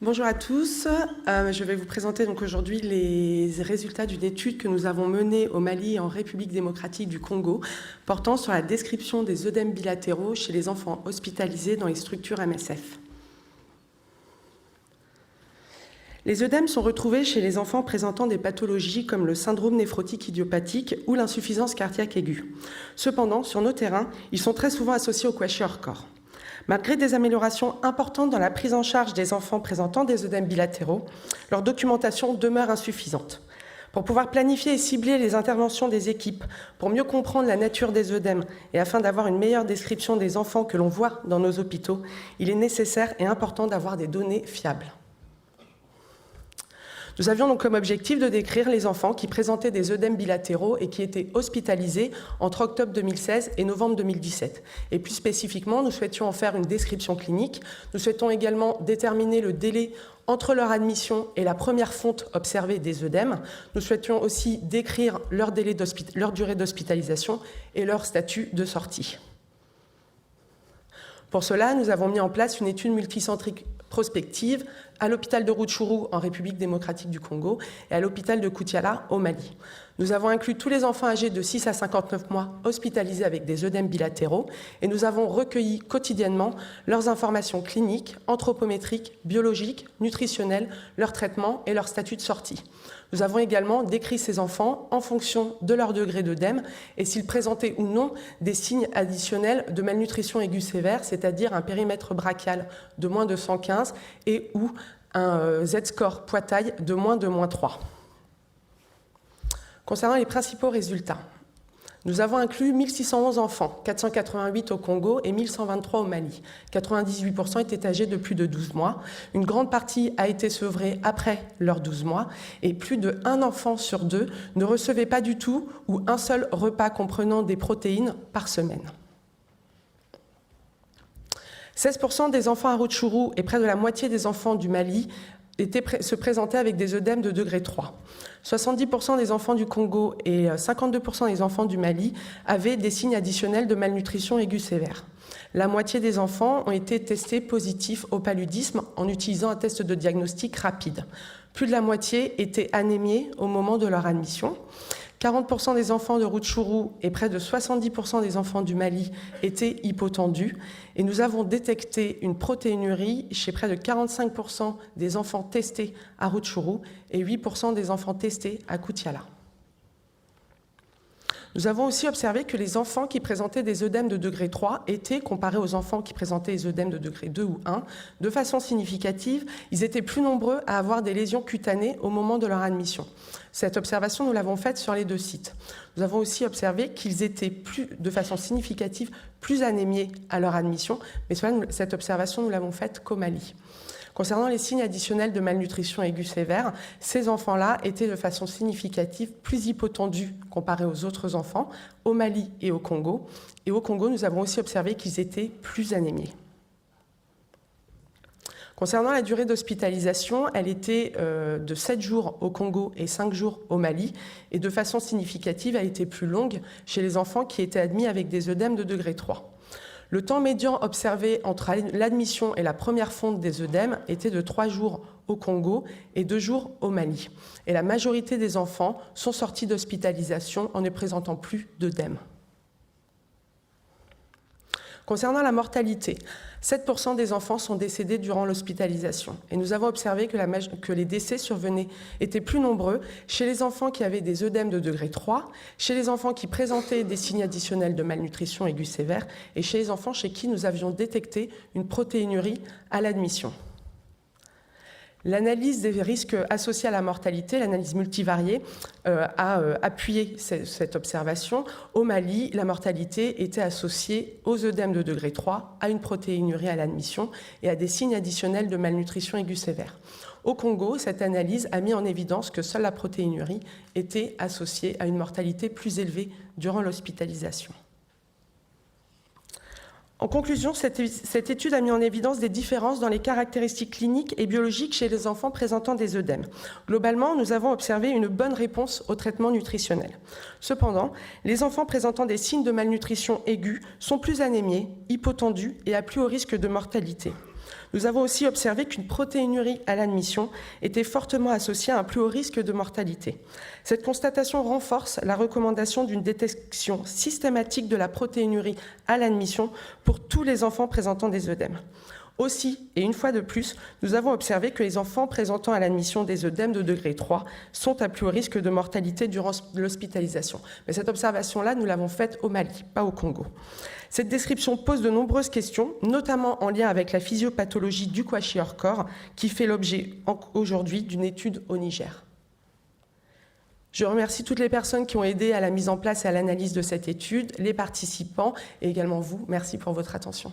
Bonjour à tous, je vais vous présenter donc aujourd'hui les résultats d'une étude que nous avons menée au Mali et en République démocratique du Congo portant sur la description des œdèmes bilatéraux chez les enfants hospitalisés dans les structures MSF. Les œdèmes sont retrouvés chez les enfants présentant des pathologies comme le syndrome néphrotique idiopathique ou l'insuffisance cardiaque aiguë. Cependant, sur nos terrains, ils sont très souvent associés au kwashiorkor. Malgré des améliorations importantes dans la prise en charge des enfants présentant des œdèmes bilatéraux, leur documentation demeure insuffisante. Pour pouvoir planifier et cibler les interventions des équipes, pour mieux comprendre la nature des œdèmes et afin d'avoir une meilleure description des enfants que l'on voit dans nos hôpitaux, il est nécessaire et important d'avoir des données fiables. Nous avions donc comme objectif de décrire les enfants qui présentaient des œdèmes bilatéraux et qui étaient hospitalisés entre octobre 2016 et novembre 2017. Et plus spécifiquement, nous souhaitions en faire une description clinique. Nous souhaitons également déterminer le délai entre leur admission et la première fonte observée des œdèmes. Nous souhaitions aussi décrire leur durée d'hospitalisation et leur statut de sortie. Pour cela, nous avons mis en place une étude multicentrique prospective à l'hôpital de Rutshuru en République démocratique du Congo et à l'hôpital de Koutiala au Mali. Nous avons inclus tous les enfants âgés de 6 à 59 mois hospitalisés avec des œdèmes bilatéraux et nous avons recueilli quotidiennement leurs informations cliniques, anthropométriques, biologiques, nutritionnelles, leur traitement et leur statut de sortie. Nous avons également décrit ces enfants en fonction de leur degré d'œdème et s'ils présentaient ou non des signes additionnels de malnutrition aiguë sévère, c'est-à-dire un périmètre brachial de moins de 115 et ou un Z-score poids-taille de moins 3. Concernant les principaux résultats, nous avons inclus 1611 enfants, 488 au Congo et 1123 au Mali. 98% étaient âgés de plus de 12 mois. Une grande partie a été sevrée après leurs 12 mois et plus de 1 enfant sur 2 ne recevait pas du tout ou un seul repas comprenant des protéines par semaine. 16% des enfants à Rutshuru et près de la moitié des enfants du Mali se présentaient avec des œdèmes de degré 3. 70% des enfants du Congo et 52% des enfants du Mali avaient des signes additionnels de malnutrition aiguë sévère. La moitié des enfants ont été testés positifs au paludisme en utilisant un test de diagnostic rapide. Plus de la moitié étaient anémiés au moment de leur admission. 40% des enfants de Rutshuru et près de 70% des enfants du Mali étaient hypotendus et nous avons détecté une protéinurie chez près de 45% des enfants testés à Rutshuru et 8% des enfants testés à Koutiala. Nous avons aussi observé que les enfants qui présentaient des œdèmes de degré 3 étaient, comparés aux enfants qui présentaient des œdèmes de degré 2 ou 1, de façon significative, ils étaient plus nombreux à avoir des lésions cutanées au moment de leur admission. Cette observation, nous l'avons faite sur les 2 sites. Nous avons aussi observé qu'ils étaient de façon significative plus anémiés à leur admission, mais cette observation, nous l'avons faite qu'au Mali. Concernant les signes additionnels de malnutrition aiguë sévère, ces enfants-là étaient de façon significative plus hypotendus comparés aux autres enfants, au Mali et au Congo. Et au Congo, nous avons aussi observé qu'ils étaient plus anémiés. Concernant la durée d'hospitalisation, elle était de 7 jours au Congo et 5 jours au Mali. Et de façon significative, elle était plus longue chez les enfants qui étaient admis avec des œdèmes de degré 3. Le temps médian observé entre l'admission et la première fonte des œdèmes était de 3 jours au Congo et 2 jours au Mali. Et la majorité des enfants sont sortis d'hospitalisation en ne présentant plus d'œdème. Concernant la mortalité, 7% des enfants sont décédés durant l'hospitalisation. Et nous avons observé que les décès étaient plus nombreux chez les enfants qui avaient des œdèmes de degré 3, chez les enfants qui présentaient des signes additionnels de malnutrition aiguë sévère et chez les enfants chez qui nous avions détecté une protéinurie à l'admission. L'analyse des risques associés à la mortalité, l'analyse multivariée, a appuyé cette observation. Au Mali, la mortalité était associée aux œdèmes de degré 3, à une protéinurie à l'admission et à des signes additionnels de malnutrition aiguë sévère. Au Congo, cette analyse a mis en évidence que seule la protéinurie était associée à une mortalité plus élevée durant l'hospitalisation. En conclusion, cette étude a mis en évidence des différences dans les caractéristiques cliniques et biologiques chez les enfants présentant des œdèmes. Globalement, nous avons observé une bonne réponse au traitement nutritionnel. Cependant, les enfants présentant des signes de malnutrition aiguë sont plus anémiés, hypotendus et à plus haut risque de mortalité. Nous avons aussi observé qu'une protéinurie à l'admission était fortement associée à un plus haut risque de mortalité. Cette constatation renforce la recommandation d'une détection systématique de la protéinurie à l'admission pour tous les enfants présentant des œdèmes. Aussi, et une fois de plus, nous avons observé que les enfants présentant à l'admission des œdèmes de degré 3 sont à plus haut risque de mortalité durant l'hospitalisation. Mais cette observation-là, nous l'avons faite au Mali, pas au Congo. Cette description pose de nombreuses questions, notamment en lien avec la physiopathologie du kwashiorkor, qui fait l'objet aujourd'hui d'une étude au Niger. Je remercie toutes les personnes qui ont aidé à la mise en place et à l'analyse de cette étude, les participants et également vous. Merci pour votre attention.